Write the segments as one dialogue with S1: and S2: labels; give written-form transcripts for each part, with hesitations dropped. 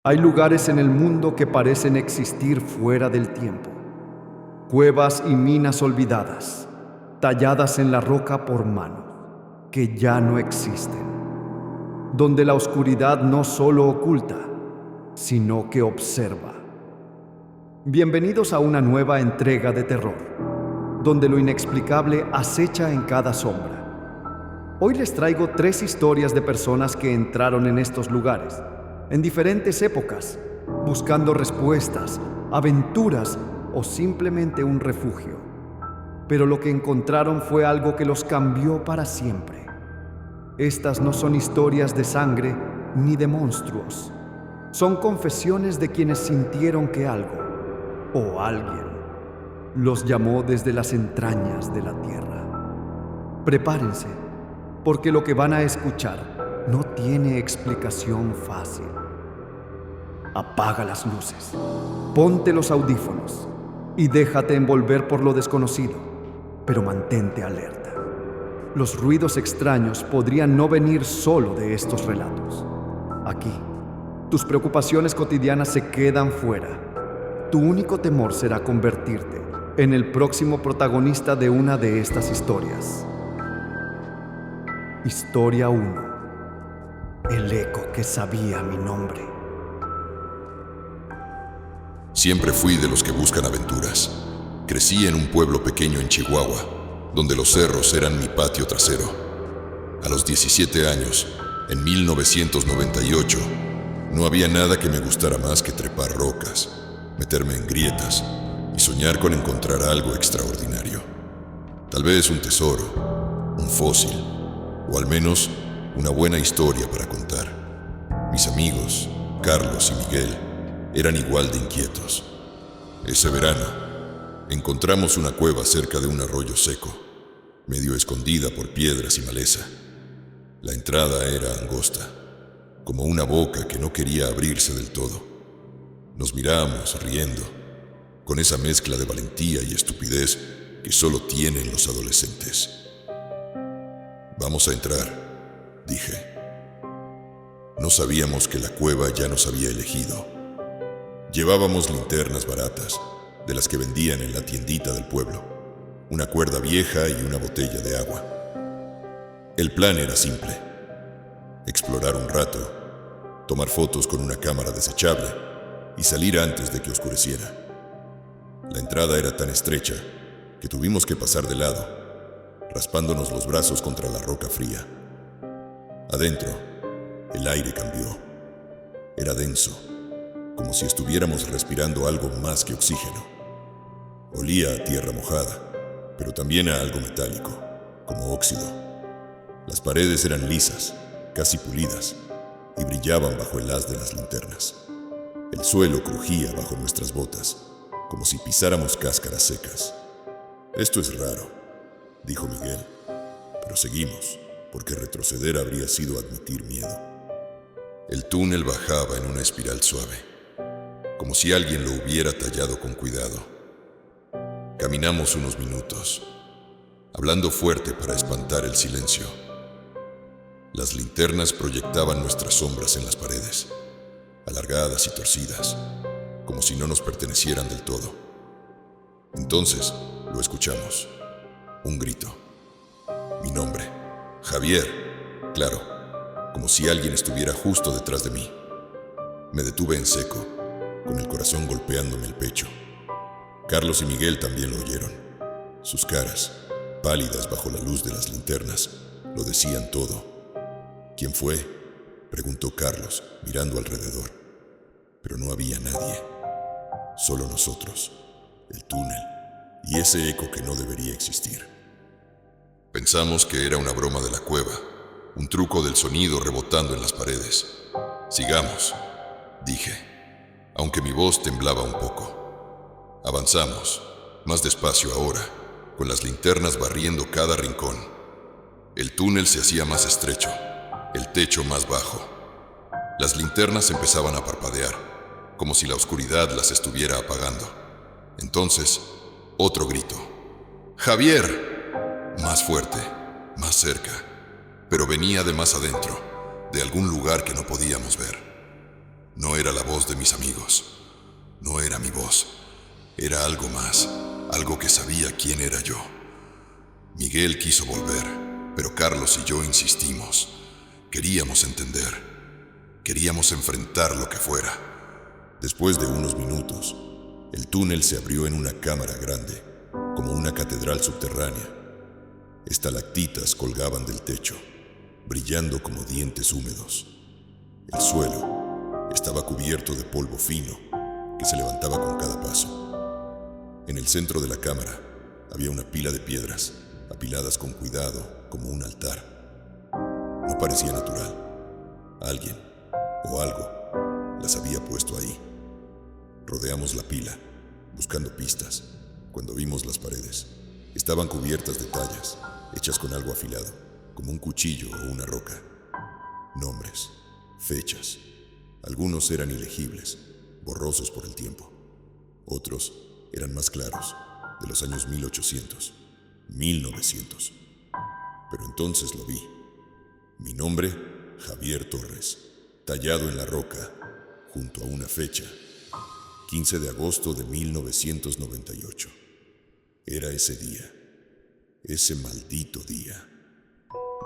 S1: Hay lugares en el mundo que parecen existir fuera del tiempo. Cuevas y minas olvidadas, talladas en la roca por mano, que ya no existen. Donde la oscuridad no solo oculta, sino que observa. Bienvenidos a una nueva entrega de terror, donde lo inexplicable acecha en cada sombra. Hoy les traigo 3 historias de personas que entraron en estos lugares, en diferentes épocas, buscando respuestas, aventuras o simplemente un refugio. Pero lo que encontraron fue algo que los cambió para siempre. Estas no son historias de sangre ni de monstruos. Son confesiones de quienes sintieron que algo o alguien los llamó desde las entrañas de la tierra. Prepárense, porque lo que van a escuchar no tiene explicación fácil. Apaga las luces, ponte los audífonos y déjate envolver por lo desconocido, pero mantente alerta. Los ruidos extraños podrían no venir solo de estos relatos. Aquí, tus preocupaciones cotidianas se quedan fuera. Tu único temor será convertirte en el próximo protagonista de una de estas historias. Historia 1. El eco que sabía mi nombre.
S2: Siempre fui de los que buscan aventuras. Crecí en un pueblo pequeño en Chihuahua, donde los cerros eran mi patio trasero. A los 17 años, en 1998, no había nada que me gustara más que trepar rocas, meterme en grietas y soñar con encontrar algo extraordinario. Tal vez un tesoro, un fósil, o al menos una buena historia para contar. Mis amigos, Carlos y Miguel, eran igual de inquietos. Ese verano, encontramos una cueva cerca de un arroyo seco, medio escondida por piedras y maleza. La entrada era angosta, como una boca que no quería abrirse del todo. Nos mirábamos riendo, con esa mezcla de valentía y estupidez que solo tienen los adolescentes. Vamos a entrar, dije. No sabíamos que la cueva ya nos había elegido. Llevábamos linternas baratas, de las que vendían en la tiendita del pueblo, una cuerda vieja y una botella de agua. El plan era simple: explorar un rato, tomar fotos con una cámara desechable y salir antes de que oscureciera. La entrada era tan estrecha que tuvimos que pasar de lado, raspándonos los brazos contra la roca fría. Adentro, el aire cambió. Era denso, como si estuviéramos respirando algo más que oxígeno. Olía a tierra mojada, pero también a algo metálico, como óxido. Las paredes eran lisas, casi pulidas, y brillaban bajo el haz de las linternas. El suelo crujía bajo nuestras botas, como si pisáramos cáscaras secas. «Esto es raro», dijo Miguel, pero seguimos, porque retroceder habría sido admitir miedo. El túnel bajaba en una espiral suave, como si alguien lo hubiera tallado con cuidado. Caminamos unos minutos, hablando fuerte para espantar el silencio. Las linternas proyectaban nuestras sombras en las paredes, alargadas y torcidas, como si no nos pertenecieran del todo. Entonces lo escuchamos, un grito. Mi nombre, Javier, claro, como si alguien estuviera justo detrás de mí. Me detuve en seco, con el corazón golpeándome el pecho. Carlos y Miguel también lo oyeron. Sus caras, pálidas bajo la luz de las linternas, lo decían todo. «¿Quién fue?», preguntó Carlos, mirando alrededor. Pero no había nadie. Solo nosotros, el túnel y ese eco que no debería existir. Pensamos que era una broma de la cueva, un truco del sonido rebotando en las paredes. «Sigamos», dije, aunque mi voz temblaba un poco. Avanzamos, más despacio ahora, con las linternas barriendo cada rincón. El túnel se hacía más estrecho, el techo más bajo. Las linternas empezaban a parpadear, como si la oscuridad las estuviera apagando. Entonces, otro grito. «¡Javier!», más fuerte, más cerca, pero venía de más adentro, de algún lugar que no podíamos ver. No era la voz de mis amigos. No era mi voz. Era algo más, algo que sabía quién era yo. Miguel quiso volver, pero Carlos y yo insistimos. Queríamos entender. Queríamos enfrentar lo que fuera. Después de unos minutos, el túnel se abrió en una cámara grande, como una catedral subterránea. Estalactitas colgaban del techo, brillando como dientes húmedos. El suelo estaba cubierto de polvo fino que se levantaba con cada paso. En el centro de la cámara había una pila de piedras, apiladas con cuidado como un altar. No parecía natural. Alguien o algo las había puesto ahí. Rodeamos la pila, buscando pistas, cuando vimos las paredes. Estaban cubiertas de tallas, hechas con algo afilado, como un cuchillo o una roca. Nombres, fechas. Algunos eran ilegibles, borrosos por el tiempo. Otros eran más claros, de los años 1800, 1900. Pero entonces lo vi. Mi nombre, Javier Torres, tallado en la roca, junto a una fecha, 15 de agosto de 1998. Era ese día, ese maldito día.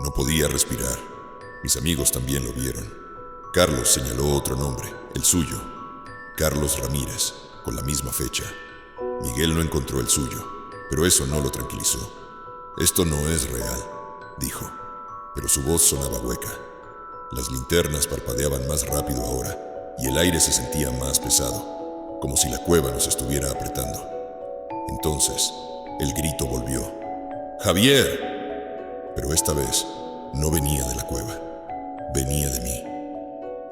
S2: No podía respirar. Mis amigos también lo vieron. Carlos señaló otro nombre, el suyo, Carlos Ramírez, con la misma fecha. Miguel no encontró el suyo, pero eso no lo tranquilizó. Esto no es real, dijo, pero su voz sonaba hueca. Las linternas parpadeaban más rápido ahora, y el aire se sentía más pesado, como si la cueva nos estuviera apretando. Entonces, el grito volvió. ¡Javier! Pero esta vez no venía de la cueva, venía de mí.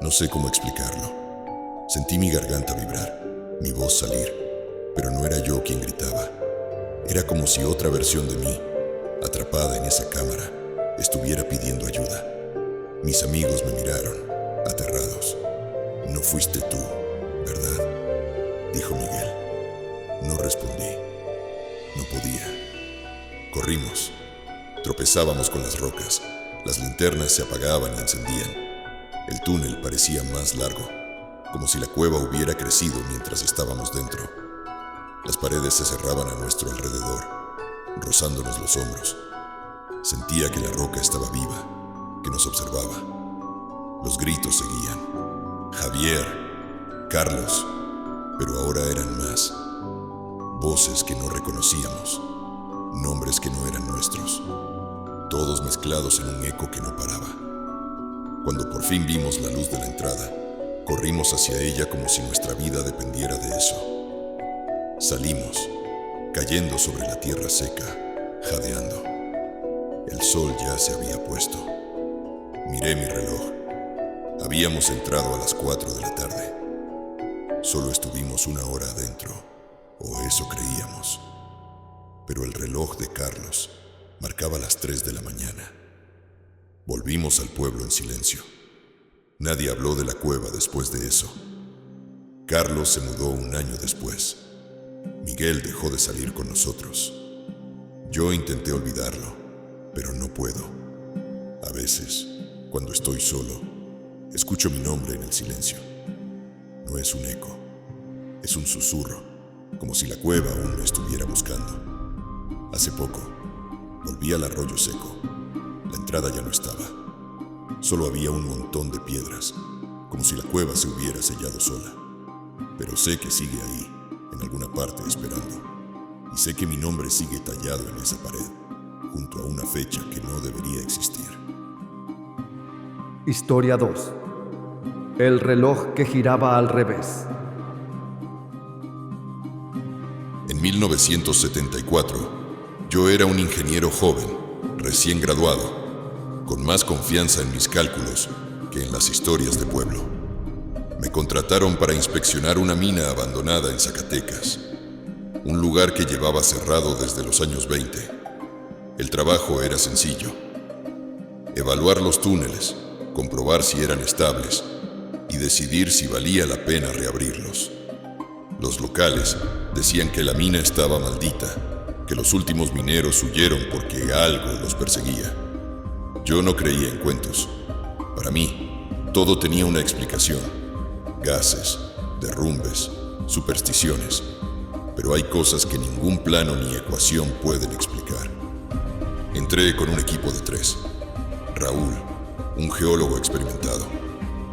S2: No sé cómo explicarlo. Sentí mi garganta vibrar, mi voz salir, pero no era yo quien gritaba. Era como si otra versión de mí, atrapada en esa cámara, estuviera pidiendo ayuda. Mis amigos me miraron, aterrados. No fuiste tú, ¿verdad?, dijo Miguel. No respondí. No podía. Corrimos. Tropezábamos con las rocas. Las linternas se apagaban y encendían. El túnel parecía más largo, como si la cueva hubiera crecido mientras estábamos dentro. Las paredes se cerraban a nuestro alrededor, rozándonos los hombros. Sentía que la roca estaba viva, que nos observaba. Los gritos seguían. Javier, Carlos, pero ahora eran más. Voces que no reconocíamos, nombres que no eran nuestros, todos mezclados en un eco que no paraba. Cuando por fin vimos la luz de la entrada, corrimos hacia ella como si nuestra vida dependiera de eso. Salimos, cayendo sobre la tierra seca, jadeando. El sol ya se había puesto. Miré mi reloj. Habíamos entrado a las 4 de la tarde. Solo estuvimos 1 hora adentro, o eso creíamos. Pero el reloj de Carlos marcaba las 3 de la mañana. Volvimos al pueblo en silencio. Nadie habló de la cueva después de eso. Carlos se mudó 1 año después. Miguel dejó de salir con nosotros. Yo intenté olvidarlo, pero no puedo. A veces, cuando estoy solo, escucho mi nombre en el silencio. No es un eco, es un susurro, como si la cueva aún me estuviera buscando. Hace poco, volví al arroyo seco. La entrada ya no estaba. Solo había un montón de piedras, como si la cueva se hubiera sellado sola. Pero sé que sigue ahí, en alguna parte esperando. Y sé que mi nombre sigue tallado en esa pared, junto a una fecha que no debería existir.
S1: Historia 2. El reloj que giraba al revés.
S2: En 1974, yo era un ingeniero joven, recién graduado, con más confianza en mis cálculos que en las historias de pueblo. Me contrataron para inspeccionar una mina abandonada en Zacatecas, un lugar que llevaba cerrado desde los años 20. El trabajo era sencillo: evaluar los túneles, comprobar si eran estables y decidir si valía la pena reabrirlos. Los locales decían que la mina estaba maldita, que los últimos mineros huyeron porque algo los perseguía. Yo no creía en cuentos. Para mí, todo tenía una explicación. gases, derrumbes, supersticiones, pero hay cosas que ningún plano ni ecuación pueden explicar. Entré con un equipo de 3. Raúl, un geólogo experimentado,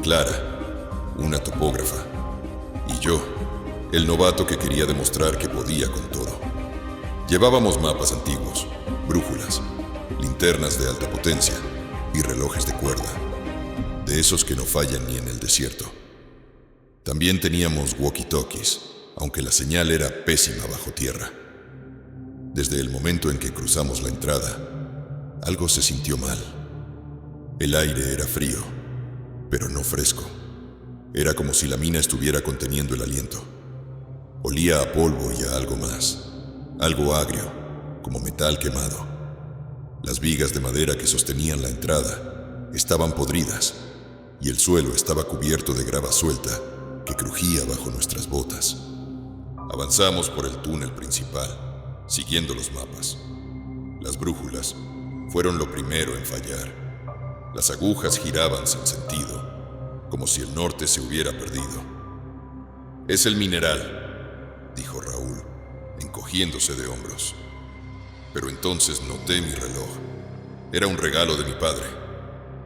S2: Clara, una topógrafa, y yo, el novato que quería demostrar que podía con todo. Llevábamos mapas antiguos, brújulas, linternas de alta potencia y relojes de cuerda, de esos que no fallan ni en el desierto. También teníamos walkie-talkies, aunque la señal era pésima bajo tierra. Desde el momento en que cruzamos la entrada, algo se sintió mal. El aire era frío, pero no fresco. Era como si la mina estuviera conteniendo el aliento. Olía a polvo y a algo más, algo agrio, como metal quemado. Las vigas de madera que sostenían la entrada estaban podridas y el suelo estaba cubierto de grava suelta que crujía bajo nuestras botas. Avanzamos por el túnel principal, siguiendo los mapas. Las brújulas fueron lo primero en fallar. Las agujas giraban sin sentido, como si el norte se hubiera perdido. «Es el mineral», dijo Raúl, encogiéndose de hombros. Pero entonces noté mi reloj. Era un regalo de mi padre,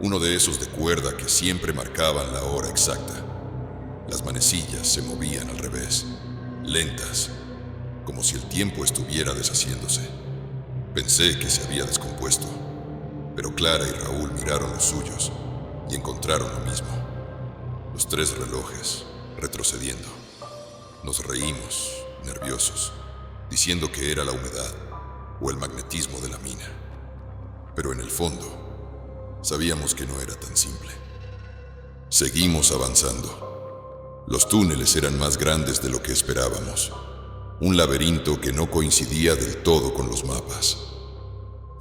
S2: uno de esos de cuerda que siempre marcaban la hora exacta. Las manecillas se movían al revés, lentas, como si el tiempo estuviera deshaciéndose. Pensé que se había descompuesto, pero Clara y Raúl miraron los suyos y encontraron lo mismo. Los 3 relojes retrocediendo. Nos reímos, nerviosos, diciendo que era la humedad o el magnetismo de la mina. Pero en el fondo, sabíamos que no era tan simple. Seguimos avanzando. Los túneles eran más grandes de lo que esperábamos. Un laberinto que no coincidía del todo con los mapas.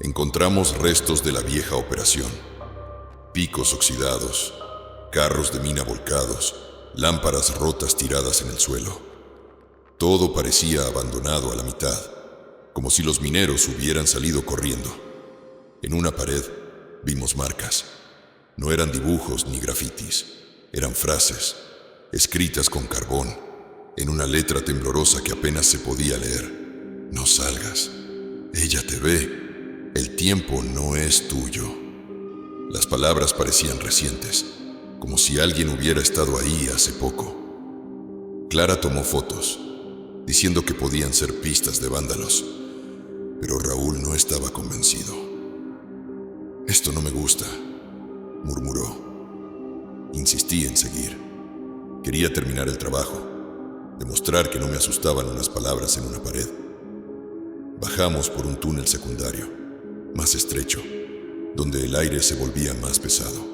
S2: Encontramos restos de la vieja operación. Picos oxidados, carros de mina volcados, lámparas rotas tiradas en el suelo. Todo parecía abandonado a la mitad, como si los mineros hubieran salido corriendo. En una pared vimos marcas. No eran dibujos ni grafitis, eran frases, escritas con carbón, en una letra temblorosa que apenas se podía leer. «No salgas. Ella te ve. El tiempo no es tuyo». Las palabras parecían recientes, como si alguien hubiera estado ahí hace poco. Clara tomó fotos, diciendo que podían ser pistas de vándalos, pero Raúl no estaba convencido. «Esto no me gusta», murmuró. Insistí en seguir. Quería terminar el trabajo, demostrar que no me asustaban unas palabras en una pared. Bajamos por un túnel secundario, más estrecho, donde el aire se volvía más pesado.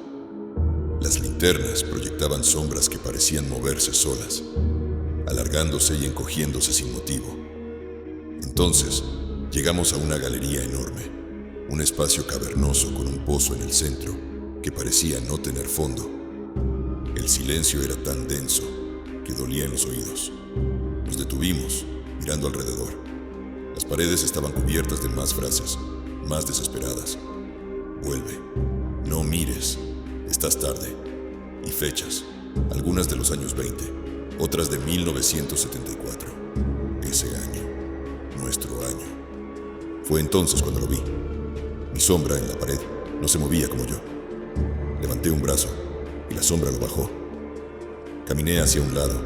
S2: Las linternas proyectaban sombras que parecían moverse solas, alargándose y encogiéndose sin motivo. Entonces, llegamos a una galería enorme, un espacio cavernoso con un pozo en el centro que parecía no tener fondo. El silencio era tan denso que dolía en los oídos. Nos detuvimos, mirando alrededor. Las paredes estaban cubiertas de más frases, más desesperadas. «Vuelve. No mires. Estás tarde». Y fechas, algunas de los años 20, otras de 1974. Ese año. Nuestro año. Fue entonces cuando lo vi. Mi sombra en la pared no se movía como yo. Levanté un brazo y la sombra lo bajó. Caminé hacia un lado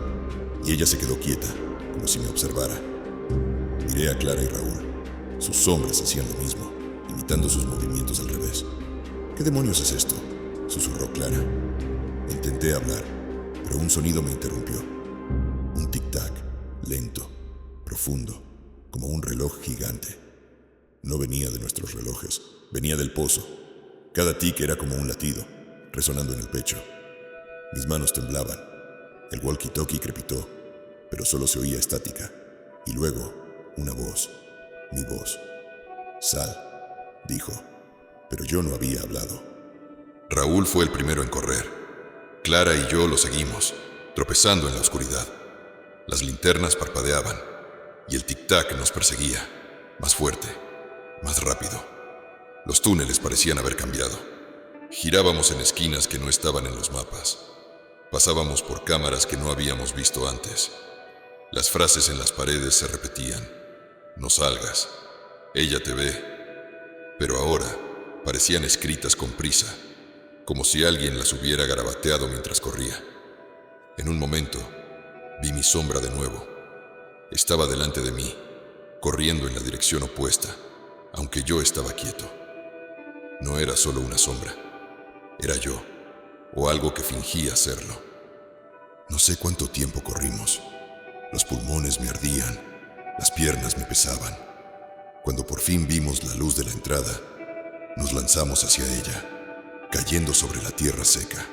S2: y ella se quedó quieta, como si me observara. Miré a Clara y Raúl. Sus sombras hacían lo mismo, imitando sus movimientos al revés. «¿Qué demonios es esto?», susurró Clara. Intenté hablar, pero un sonido me interrumpió. Un tic-tac, lento, profundo, como un reloj gigante. No venía de nuestros relojes, venía del pozo. Cada tic era como un latido, resonando en el pecho. Mis manos temblaban. El walkie-talkie crepitó, pero solo se oía estática. Y luego, una voz, mi voz. «Sal», dijo, pero yo no había hablado. Raúl fue el primero en correr. Clara y yo lo seguimos, tropezando en la oscuridad. Las linternas parpadeaban y el tic-tac nos perseguía, más fuerte, más rápido. Los túneles parecían haber cambiado. Girábamos en esquinas que no estaban en los mapas. Pasábamos por cámaras que no habíamos visto antes. Las frases en las paredes se repetían. No salgas, ella te ve. Pero ahora parecían escritas con prisa, como si alguien las hubiera garabateado mientras corría. En un momento, vi mi sombra de nuevo. Estaba delante de mí, corriendo en la dirección opuesta, aunque yo estaba quieto. No era solo una sombra, era yo, o algo que fingía serlo. No sé cuánto tiempo corrimos. Los pulmones me ardían, las piernas me pesaban. Cuando por fin vimos la luz de la entrada, nos lanzamos hacia ella, cayendo sobre la tierra seca.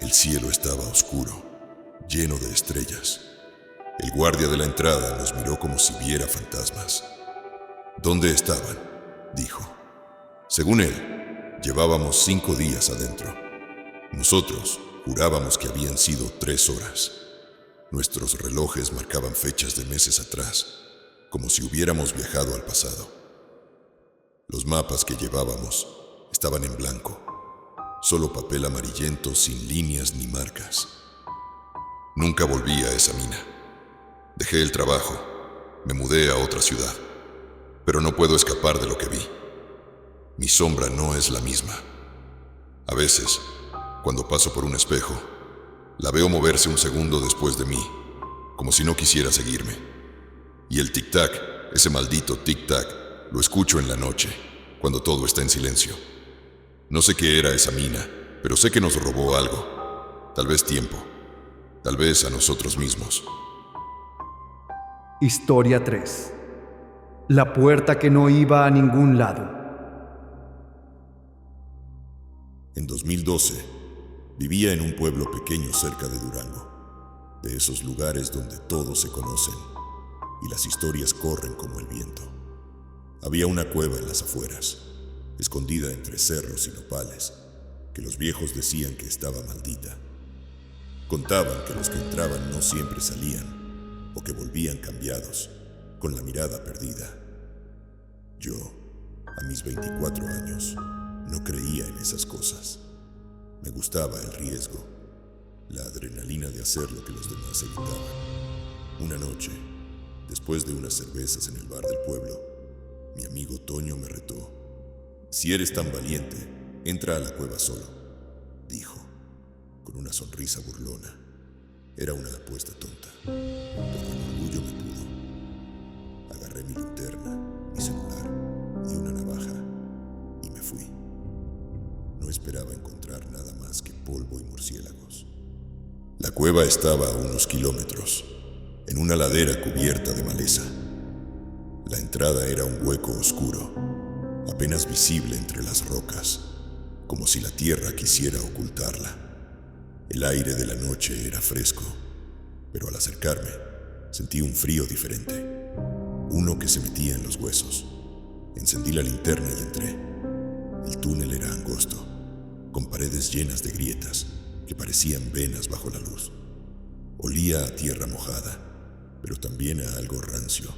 S2: El cielo estaba oscuro, lleno de estrellas. El guardia de la entrada nos miró como si viera fantasmas. ¿Dónde estaban?, dijo. Según él, llevábamos 5 días adentro. Nosotros jurábamos que habían sido 3 horas. Nuestros relojes marcaban fechas de meses atrás, como si hubiéramos viajado al pasado. Los mapas que llevábamos estaban en blanco, solo papel amarillento sin líneas ni marcas. Nunca volví a esa mina. Dejé el trabajo, me mudé a otra ciudad, pero no puedo escapar de lo que vi. Mi sombra no es la misma. A veces, cuando paso por un espejo, la veo moverse un segundo después de mí, como si no quisiera seguirme. Y el tic-tac, ese maldito tic-tac, lo escucho en la noche, cuando todo está en silencio. No sé qué era esa mina, pero sé que nos robó algo. Tal vez tiempo, tal vez a nosotros mismos.
S1: Historia 3. La puerta que no iba a ningún lado.
S3: En 2012, vivía en un pueblo pequeño cerca de Durango, de esos lugares donde todos se conocen y las historias corren como el viento. Había una cueva en las afueras, escondida entre cerros y nopales, que los viejos decían que estaba maldita. Contaban que los que entraban no siempre salían, o que volvían cambiados, con la mirada perdida. Yo, a mis 24 años, no creía en esas cosas. Me gustaba el riesgo, la adrenalina de hacer lo que los demás evitaban. Una noche, después de unas cervezas en el bar del pueblo, mi amigo Toño me retó. Si eres tan valiente, entra a la cueva solo, dijo, con una sonrisa burlona. Era una apuesta tonta, pero el orgullo me pudo. Agarré mi linterna, mi celular y una navaja y me fui. No esperaba encontrar nada más que polvo y murciélagos. La cueva estaba a unos kilómetros, en una ladera cubierta de maleza. La entrada era un hueco oscuro, apenas visible entre las rocas, como si la tierra quisiera ocultarla. El aire de la noche era fresco, pero al acercarme sentí un frío diferente, uno que se metía en los huesos. Encendí la linterna y entré. El túnel era angosto, con paredes llenas de grietas que parecían venas bajo la luz. Olía a tierra mojada, pero también a algo rancio,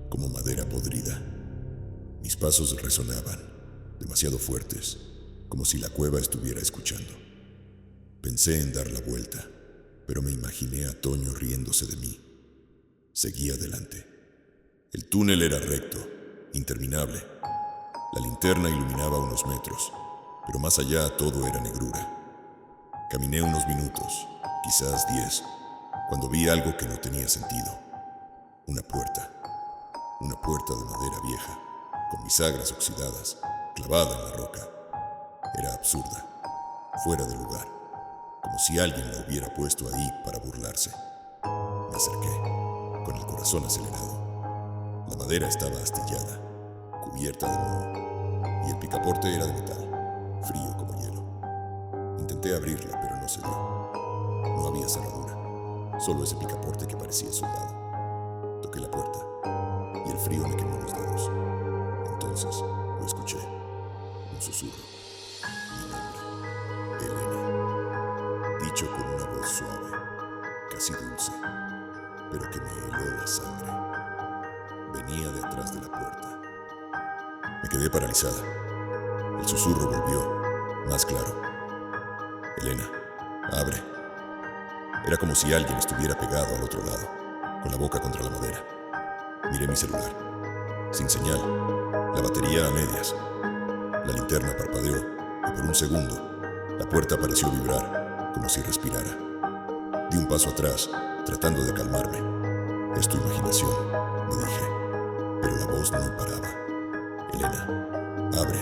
S3: como madera podrida. Mis pasos resonaban, demasiado fuertes, como si la cueva estuviera escuchando. Pensé en dar la vuelta, pero me imaginé a Toño riéndose de mí. Seguí adelante. El túnel era recto, interminable. La linterna iluminaba unos metros, pero más allá todo era negrura. Caminé unos minutos, quizás 10, cuando vi algo que no tenía sentido. Una puerta de madera vieja, con bisagras oxidadas, clavada en la roca. Era absurda, fuera de lugar, como si alguien la hubiera puesto ahí para burlarse. Me acerqué, con el corazón acelerado. La madera estaba astillada, cubierta de moho, y el picaporte era de metal, frío como hielo. Intenté abrirla, pero no se dio. No había cerradura, solo ese picaporte que parecía soldado. Toqué la puerta, y el frío me quemó los dedos. Entonces lo escuché, un susurro. Mi nombre, Elena, dicho con una voz suave, casi dulce, pero que me heló la sangre. Venía de atrás de la puerta. Me quedé paralizada. El susurro volvió, más claro. Elena, abre. Era como si alguien estuviera pegado al otro lado, con la boca contra la madera. Miré mi celular. Sin señal. La batería a medias. La linterna parpadeó y por un segundo la puerta pareció vibrar, como si respirara. Di un paso atrás, tratando de calmarme. Es tu imaginación, me dije. Pero la voz no paraba. Elena, abre.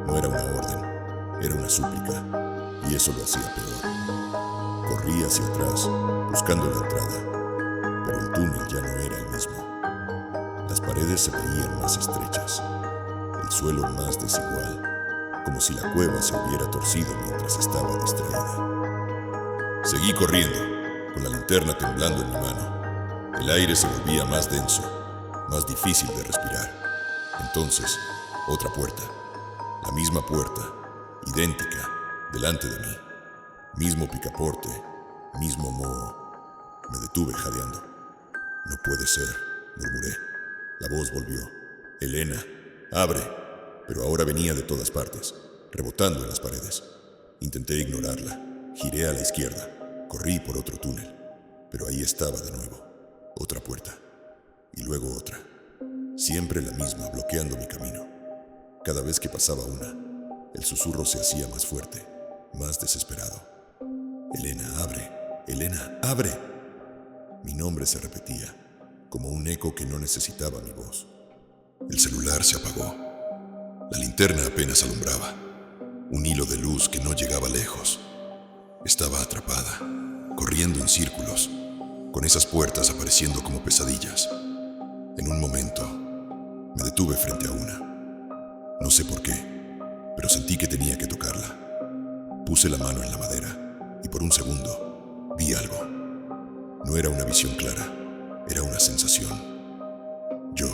S3: No era una orden, era una súplica, y eso lo hacía peor. Corrí hacia atrás, buscando la entrada, pero el túnel ya no era el mismo. Las paredes se veían más estrechas, el suelo más desigual, como si la cueva se hubiera torcido mientras estaba distraída. Seguí corriendo, con la linterna temblando en mi mano. El aire se volvía más denso, más difícil de respirar. Entonces, otra puerta. La misma puerta, idéntica, delante de mí. Mismo picaporte, mismo moho. Me detuve jadeando. No puede ser, murmuré. La voz volvió. Elena, abre. Pero ahora venía de todas partes, rebotando en las paredes. Intenté ignorarla. Giré a la izquierda. Corrí por otro túnel. Pero ahí estaba de nuevo. Otra puerta. Y luego otra. Siempre la misma, bloqueando mi camino. Cada vez que pasaba una, el susurro se hacía más fuerte, más desesperado. Elena, abre. Elena, abre. Mi nombre se repetía, como un eco que no necesitaba mi voz.
S2: El celular se apagó. La linterna apenas alumbraba. Un hilo de luz que no llegaba lejos. Estaba atrapada, corriendo en círculos, con esas puertas apareciendo como pesadillas. En un momento, me detuve frente a una. No sé por qué, pero sentí que tenía que tocarla. Puse la mano en la madera y por un segundo vi algo. No era una visión clara, era una sensación. Yo,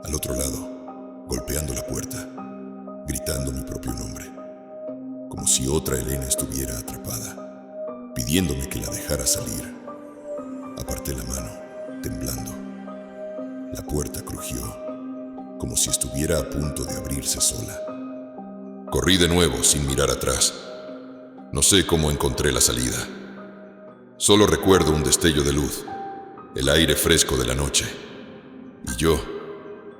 S2: al otro lado, golpeando la puerta, gritando mi propio nombre, como si otra Elena estuviera atrapada, pidiéndome que la dejara salir. Aparté la mano, temblando. La puerta crujió, como si estuviera a punto de abrirse sola. Corrí de nuevo sin mirar atrás. No sé cómo encontré la salida. Solo recuerdo un destello de luz, el aire fresco de la noche, y yo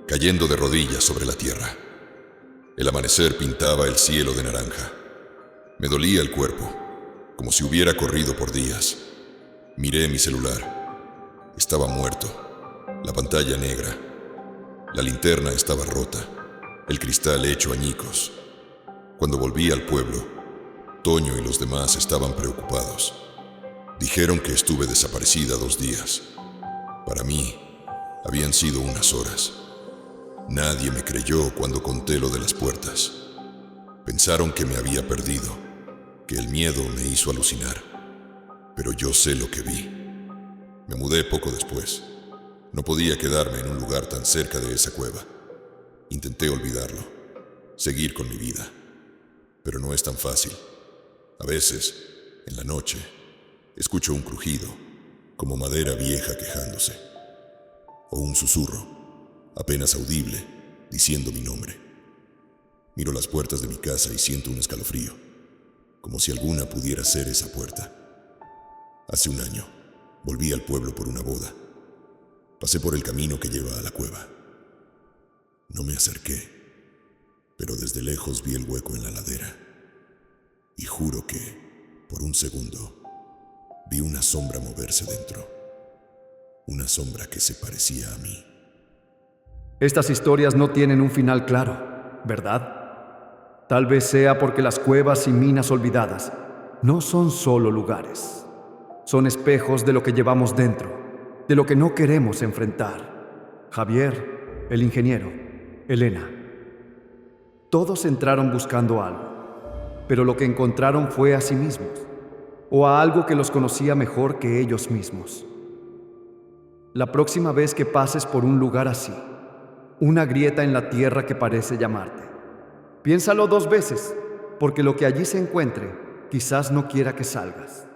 S2: cayendo de rodillas sobre la tierra. El amanecer pintaba el cielo de naranja. Me dolía el cuerpo, como si hubiera corrido por días. Miré mi celular. Estaba muerto. La pantalla negra. La linterna estaba rota. El cristal hecho añicos. Cuando volví al pueblo, Toño y los demás estaban preocupados. Dijeron que estuve desaparecida 2 días. Para mí, habían sido unas horas. Nadie me creyó cuando conté lo de las puertas. Pensaron que me había perdido, que el miedo me hizo alucinar. Pero yo sé lo que vi. Me mudé poco después. No podía quedarme en un lugar tan cerca de esa cueva. Intenté olvidarlo, seguir con mi vida. Pero no es tan fácil. A veces, en la noche, escucho un crujido, como madera vieja quejándose. O un susurro, apenas audible, diciendo mi nombre. Miro las puertas de mi casa y siento un escalofrío, como si alguna pudiera ser esa puerta. Hace un año, volví al pueblo por una boda. Pasé por el camino que lleva a la cueva. No me acerqué, pero desde lejos vi el hueco en la ladera. Y juro que, por un segundo, vi una sombra moverse dentro. Una sombra que se parecía a mí.
S1: Estas historias no tienen un final claro, ¿verdad? Tal vez sea porque las cuevas y minas olvidadas no son solo lugares. Son espejos de lo que llevamos dentro, de lo que no queremos enfrentar. Javier, el ingeniero, Elena. Todos entraron buscando algo, pero lo que encontraron fue a sí mismos, o a algo que los conocía mejor que ellos mismos. La próxima vez que pases por un lugar así, una grieta en la tierra que parece llamarte, piénsalo 2 veces, porque lo que allí se encuentre quizás no quiera que salgas.